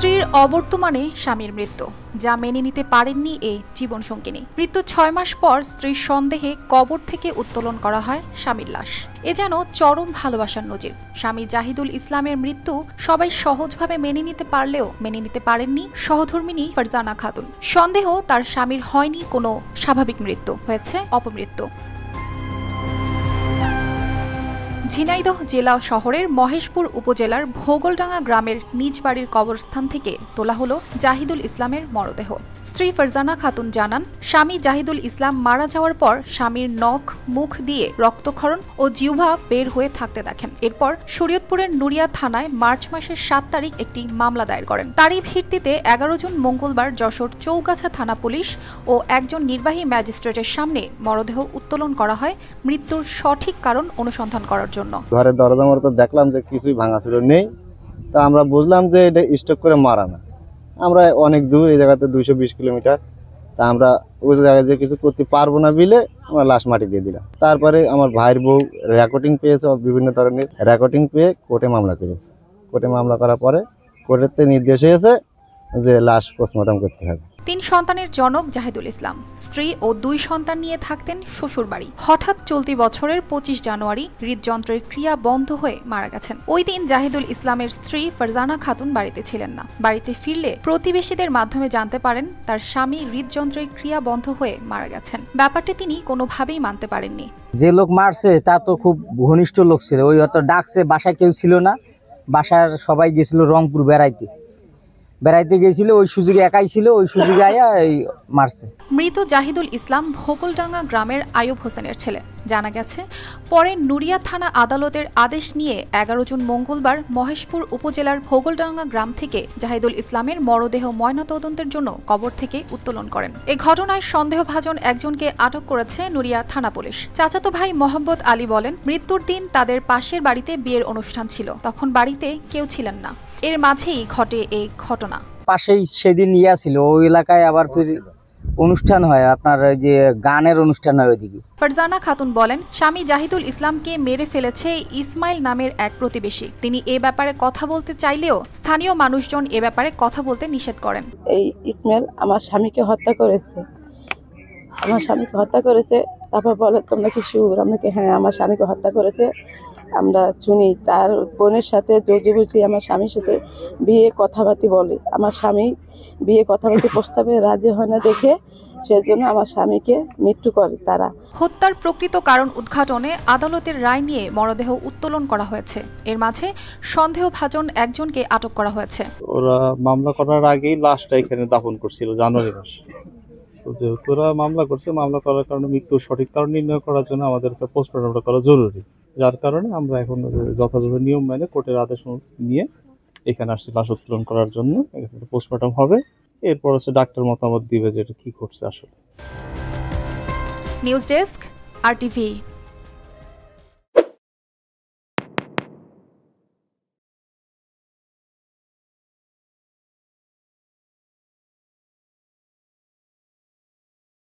স্ত্রীর অবর্তমানে স্বামীর মৃত্যু, যা মেনে নিতে পারেননি এই জীবনসঙ্গিনী। মৃত্যুর ৬ মাস পর স্ত্রীর সন্দেহে কবর থেকে উত্তোলন করা হয় স্বামীর লাশ। এ যেন চরম ভালোবাসার নজির। স্বামী জাহিদুল ইসলামের মৃত্যু সবাই সহজভাবে মেনে নিতে পারলেও মেনে নিতে পারেননি সহধর্মিণী ফারজানা খাতুন। সন্দেহ তার স্বামীর হয়নি কোনো স্বাভাবিক মৃত্যু, হয়েছে অপমৃত্যু। ঝিনাইদহ জেলা শহরের মহেশপুর উপজেলার ভোগলডাঙ্গা গ্রামের নিজ বাড়ির কবরস্থান থেকে তোলা হলো জাহিদুল ইসলামের মরদেহ। স্ত্রী ফারজানা খাতুন জানান, স্বামী জাহিদুল ইসলাম মারা যাওয়ার পর স্বামীর নখ মুখ দিয়ে রক্তক্ষরণ ও জিহ্বা বের হয়ে থাকতে দেখেন। এরপর শরীয়তপুরের নুরিয়া থানায় মার্চ মাসের ৭ তারিখ একটি মামলা দায়ের করেন। তারই ভিত্তিতে ১১ জুন মঙ্গলবার যশোর চৌগাছা থানা পুলিশ ও একজন নির্বাহী ম্যাজিস্ট্রেটের সামনে মরদেহ উত্তোলন করা হয় মৃত্যুর সঠিক কারণ অনুসন্ধান করার জন্য। ঘরের দরজা মরতে দেখলাম যে কিছুই ভাঙাচুরো নেই, তা আমরা বুঝলাম যে এটা স্টক করে মারা না। আমরা অনেক দূর, এই জায়গাতে ২২০ কিলোমিটার, তা আমরা ওই জায়গায় যে কিছু করতে পারবো না বিলে আমরা লাশ মাটি দিয়ে দিলাম। তারপরে আমার ভাইয়ের বউ রেকর্ডিং পেয়েছে, বিভিন্ন ধরনের রেকর্ডিং পেয়ে কোর্টে মামলা করেছে। কোর্টে মামলা করার পরে কোর্টের নির্দেশ হয়েছে যে লাশ পোস্টমর্টম করতে হবে। ৩ সন্তানের জনক জাহিদুল ইসলাম স্ত্রী ও ২ সন্তান নিয়ে থাকতেন শ্বশুর বাড়ি। হঠাৎ চলতি বছরের ২৫ জানুয়ারি হৃদযন্ত্রের ক্রিয়া বন্ধ হয়ে মারা গেছেন। ওই দিন জাহিদুল ইসলামের স্ত্রী ফারজানা খাতুন বাড়িতে ছিলেন না। বাড়িতে ফিরলে প্রতিবেশীদের মাধ্যমে জানতে পারেন তার স্বামী হৃদযন্ত্রের ক্রিয়া বন্ধ হয়ে মারা গেছেন। ব্যাপারটি তিনি কোনোভাবেই মানতে পারেননি। যে লোক মারছে তা তো খুব ঘনিষ্ঠ লোক ছিল, ওই অত ডাকছে, বাসায় কেউ ছিল না, বাসার সবাই গেছিল রংপুর বেড়াইতে গেছিল, ওই সুযোগে একাই ছিল, ওই সুযোগে আয়া মারছে। মৃত জাহিদুল ইসলাম ভোগলডাঙ্গা গ্রামের আয়ুব হোসেনের ছেলে। জানা গেছে, পরে নুরিয়া থানা আদালতের আদেশ নিয়ে ১১ জুন মঙ্গলবার মহেশপুর উপজেলার ভোগলডাঙ্গা গ্রাম থেকে জাহিদুল ইসলামের মরদেহ ময়নাতদন্তের জন্য কবর থেকে উত্তোলন করেন। এ ঘটনায় সন্দেহভাজন একজনকে আটক করেছে নুরিয়া থানা পুলিশ। চাচাতো ভাই মোহাম্মদ আলী বলেন, মৃত্যুর দিন তাদের পাশের বাড়িতে বিয়ের অনুষ্ঠান ছিল, তখন বাড়িতে কেউ ছিলেন না। এর মাঝেই ঘটে এই ঘটনা। পাশেই সেদিন ইয়া ছিল, ওই এলাকায় আবার অনুষ্ঠান হয়, আপনার ওই যে গানের অনুষ্ঠান হয় ওইদিকে। ফারজানা খাতুন বলেন, স্বামী জাহিদুল ইসলামকে মেরে ফেলেছে ইসমাইল নামের এক প্রতিবেশী। তিনি এ ব্যাপারে কথা বলতে চাইলেও স্থানীয় মানুষজন এ ব্যাপারে কথা বলতে নিষেধ করেন। এই ইসমাইল আমার স্বামীকে হত্যা করেছে, তারপর বলে তোমরা কি শিওর? আমরা কি হ্যাঁ, আমার স্বামীকে হত্যা করেছে। আমরা শুনি তার বোনের সাথে জোরজবরদস্তি আমার স্বামীর সাথে বিয়ে কথাবার্তা বলে। আমার স্বামী বিয়ে কথাবার্তা প্রস্তাবে রাজি হয় না দেখে সেজন্য আমার স্বামীকে মৃত্যু করে তারা। হত্যার প্রকৃত কারণ উদ্ঘাটনে আদালতের রায় নিয়ে মরদেহ উত্তোলন করা হয়েছে। এর মাঝে সন্দেহভাজন একজনকে আটক করা হয়েছে। ওরা মামলা করার আগেই লাশটা এখানে দাফন করছিল জানুয়ারি মাসে। যেহেতু ওরা মামলা করছে, মামলা করার কারণে মৃত্যুর সঠিক কারণ নির্ণয় করার জন্য আমাদের পোস্টমর্টম করা জরুরি, যার কারণে আমরা এখন যথাযথ নিয়ম মেনে কোর্টের আদেশ নিয়ে এখানে আসছি লাশ উত্তোলন করার জন্য। এখানে পোস্টমর্টম হবে, এরপর ডাক্তার মতামত দিবে যে এটা কি করছে আসলে। News desk, RTV।